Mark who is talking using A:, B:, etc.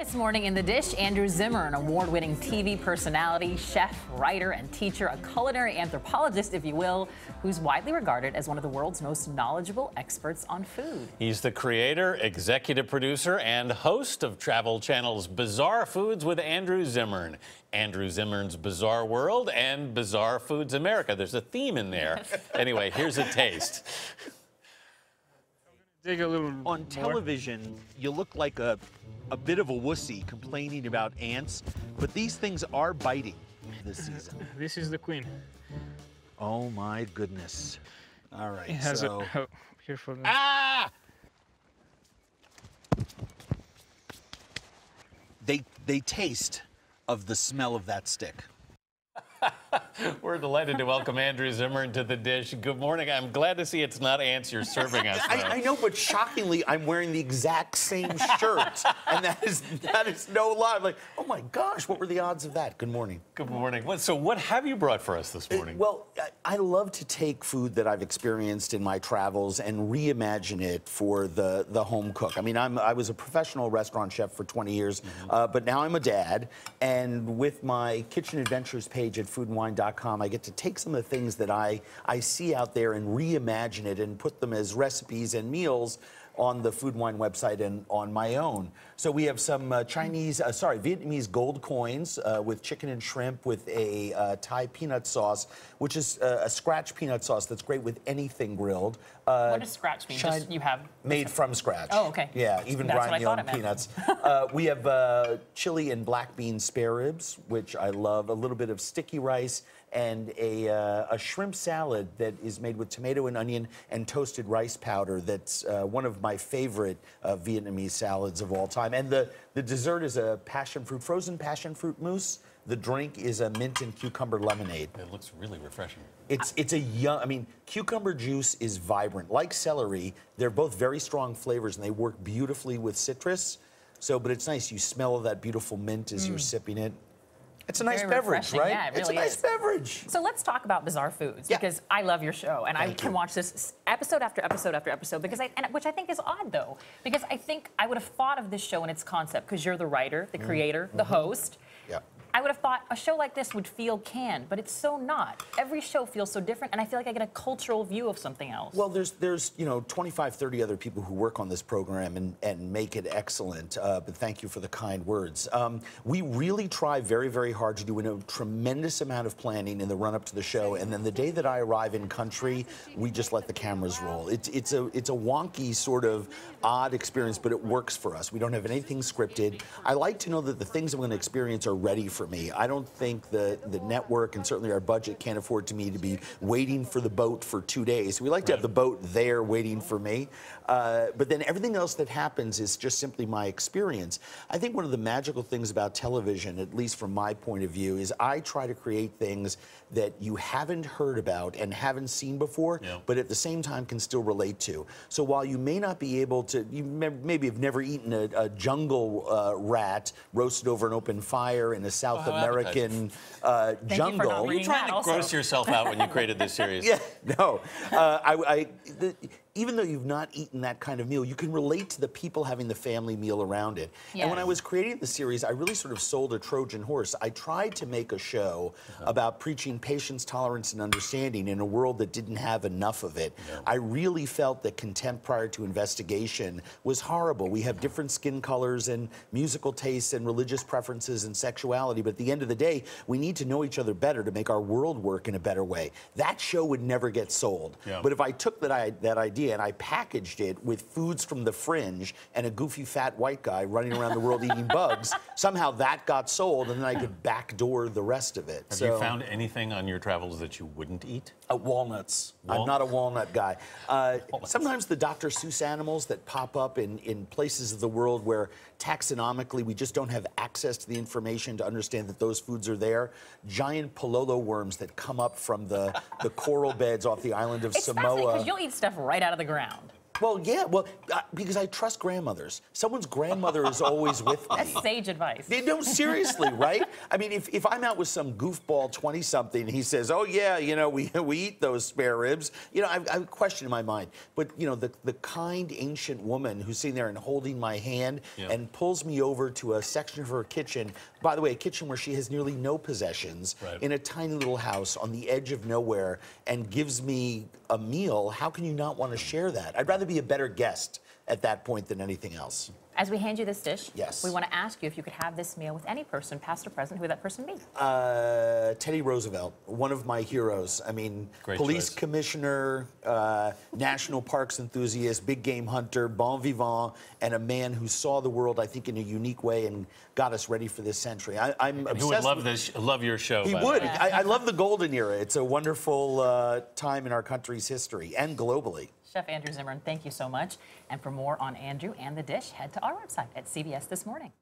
A: This morning in The Dish, Andrew Zimmern, award-winning TV personality, chef, writer, and teacher, a culinary anthropologist, if you will, who's widely regarded as one of the world's most knowledgeable experts on food.
B: He's the creator, executive producer, and host of Travel Channel's Bizarre Foods with Andrew Zimmern. Andrew Zimmern's Bizarre World and Bizarre Foods America. There's a theme in there. Anyway, here's a taste.
C: Dig a little
D: On
C: more.
D: television, you look like a bit of a wussy complaining about ants, but these things are biting this season.
C: This is the queen.
D: Oh my goodness. All right,
C: It has
D: so...
C: a... Oh, here for the...
D: Ah! They taste of the smell of that stick.
B: We're delighted to welcome Andrew Zimmern to The Dish. Good morning. I'm glad to see it's not ants you're serving us.
D: I know, but shockingly, I'm wearing the exact same shirt, and that is no lie. I'm like, oh my gosh, what were the odds of that? Good morning.
B: Good morning. So what have you brought for us this morning?
D: Well, I love to take food that I've experienced in my travels and reimagine it for the home cook. I mean, I was a professional restaurant chef for 20 years, but now I'm a dad, and with my Kitchen Adventures page at foodandwine.com, I get to take some of the things that I see out there and reimagine it and put them as recipes and meals on the Food and Wine website and on my own. So we have some Vietnamese gold coins with chicken and shrimp with a Thai peanut sauce, which is a scratch peanut sauce that's great with anything grilled.
A: What does scratch mean? Just you have...
D: Made from scratch.
A: Oh, okay.
D: Yeah, even grind your own peanuts. We have chili and black bean spare ribs, which I love, a little bit of sticky rice, and a shrimp salad that is made with tomato and onion and toasted rice powder. That's one of my favorite Vietnamese salads of all time. And the dessert is a frozen passion fruit mousse. The drink is a mint and cucumber lemonade.
B: It looks really refreshing.
D: It's a young, I mean, cucumber juice is vibrant. Like celery, they're both very strong flavors and they work beautifully with citrus. So, but it's nice. You smell that beautiful mint as you're sipping it. It's a nice beverage, right?
A: Yeah, it really
D: it's a nice beverage.
A: So let's talk about Bizarre Foods, because I love your show, and I can watch this episode after episode after episode, because which I think is odd, though, because I think I would have thought of this show and its concept, because you're the writer, the creator, the host.
D: Yeah.
A: I would have thought a show like this would feel canned, but it's so not. Every show feels so different, and I feel like I get a cultural view of something else.
D: Well, there's 25, 30 other people who work on this program and make it excellent, but thank you for the kind words. We really try very, very hard to do a tremendous amount of planning in the run-up to the show, and then the day that I arrive in country, we just let the cameras roll. It's a wonky, sort of odd experience, but it works for us. We don't have anything scripted. I like to know that the things I'm going to experience are ready for me. I don't think the network and certainly our budget can't afford to be waiting for the boat for 2 days. We like to have the boat there waiting for me. But then everything else that happens is just simply my experience. I think one of the magical things about television, at least from my point of view, is I try to create things that you haven't heard about and haven't seen before, but at the same time can still relate to. So while you may not be able to, you maybe have never eaten a jungle rat roasted over an open fire in a South American jungle.
B: Were you trying to gross yourself out when you created this series?
D: Yeah, no. Even though you've not eaten that kind of meal, you can relate to the people having the family meal around it. And when I was creating the series, I really sort of sold a Trojan horse. I tried to make a show about preaching patience, tolerance, and understanding in a world that didn't have enough of it. I really felt that contempt prior to investigation was horrible. We have different skin colors and musical tastes and religious preferences and sexuality, but at the end of the day, we need to know each other better to make our world work in a better way. That show would never get sold. But if I took that idea and I packaged it with foods from the fringe and a goofy fat white guy running around the world eating bugs, somehow that got sold, and then I could backdoor the rest of it.
B: Have you found anything on your travels that you wouldn't eat?
D: Walnuts. I'm not a walnut guy. Sometimes the Dr. Seuss animals that pop up in places of the world where taxonomically we just don't have access to the information to understand that those foods are there. Giant pololo worms that come up from the coral beds off the island of Samoa.
A: It's fascinating because you'll eat stuff right out of the ground.
D: Well, yeah, because I trust grandmothers. Someone's grandmother is always with me.
A: That's sage advice.
D: No, seriously, right? I mean, if I'm out with some goofball 20-something, he says, "Oh yeah, we eat those spare ribs." I question in my mind. But the kind ancient woman who's sitting there and holding my hand and pulls me over to a section of her kitchen. By the way, a kitchen where she has nearly no possessions, in a tiny little house on the edge of nowhere, and gives me a meal. How can you not want to share that? I'd rather be a better guest at that point than anything else.
A: As we hand you this dish,
D: yes,
A: we want to ask you if you could have this meal with any person, past or present, who would that person be?
D: Teddy Roosevelt, one of my heroes. I mean,
B: Great
D: police
B: choice.
D: Commissioner, national parks enthusiast, big game hunter, bon vivant, and a man who saw the world, I think, in a unique way and got us ready for this century. I'm obsessed.
B: Who would love love your show?
D: He would. I love the golden era. It's a wonderful time in our country's history and globally.
A: Chef Andrew Zimmern, thank you so much. And for more on Andrew and the dish, head to our website at CBS This Morning.